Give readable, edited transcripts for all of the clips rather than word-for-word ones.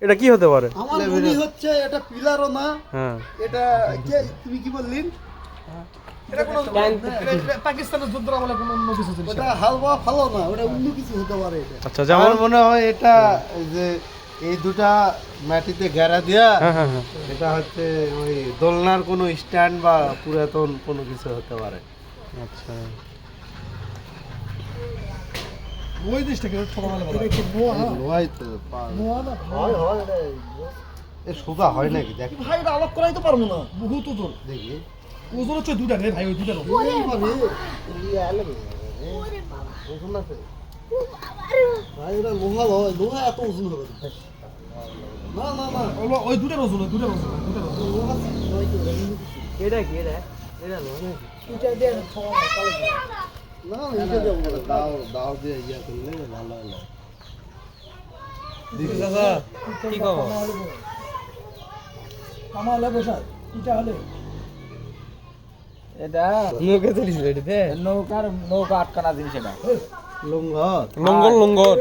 এটা কি হতে পারে? আমার মনে হচ্ছে এটা পিলারও না। হ্যাঁ, এটা তুমি কি বললেন? এটা কোনো পাকিস্তানের যুদ্ধের আমলে কোনো অন্য কিছু ছিল ওটা হালওয়া ফালো না, ওটা অন্য কিছু হতে পারে এটা। আচ্ছা যেমন মনে হয় এটা যে এই দুটা মাটিতে ঘেরা দিয়া হ্যাঁ হ্যাঁ হ্যাঁ এটা হচ্ছে ওই দোলনার কোনো স্ট্যান্ড বা পুরাতন কোনো কিছু হতে পারে। আচ্ছা ওই দেশটাকে ছোটবেলা বলা এটা কি নোয়া? লোহাই তো নোয়া না? হয় এ সোজা হয় নাকি দেখ ভাই এটা আলাপ করাই তো পারবো না। বহুত ওজন দেখি ওজন হচ্ছে দুটা রে ভাই ওই দুটার ওজন ওজন আছে ভাই এটা লোহা হয়, লোহা এত ওজন হবে না। না না না, ওই দুটার ওজন ওই দুটার ওজন দুটার ওজন লোহা নয় তো, এটা অন্য কিছু। এটা কি এটা এটা লোহা নাকি? না না, এটা যাবো না। দাও দিয়ে ইয়া করলে ভালো হলো। দাদা কি খবর? আমার লাগে স্যার এটা হলে এটা নৌকা চলিস এটাতে? নৌকা আটকানা জিনিস এটা লঙ্ঘর লঙ্গর লঙ্গর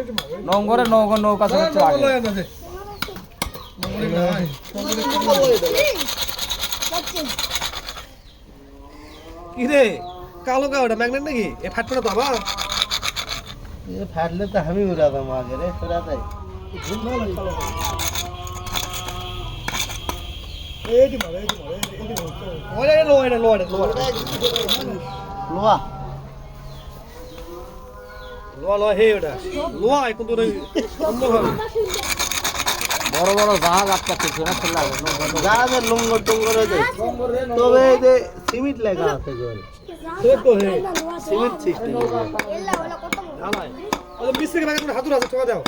নঙ্গরে নৌকা চলছে আগে লয়ে যাবে কি রে কালো কাওটা ম্যাগনেট নাকি এ ফাটফাটা তো আবার এ ফাটলে তো আমি উড়াতাম আগে রে তোরা তাই এইটি মারে, এইটি মারে, এইটি মারে। ওইটা লো এটা লো এটা লো লোহা লো লো হে ওটা লো এখন তো অন্য ভাবে বড় বড় জাহাজ আটকাচ্ছে না চলে জাহাজের লঙ্গর টঙ্গর হয়ে যায় তবে এই যে সিমেন্ট লেখা আছে জল সিমেন্ট সিস্টেম ওই মিস্ত্রি ভাগে তুমি হাতুর আছে ছোয়া দাও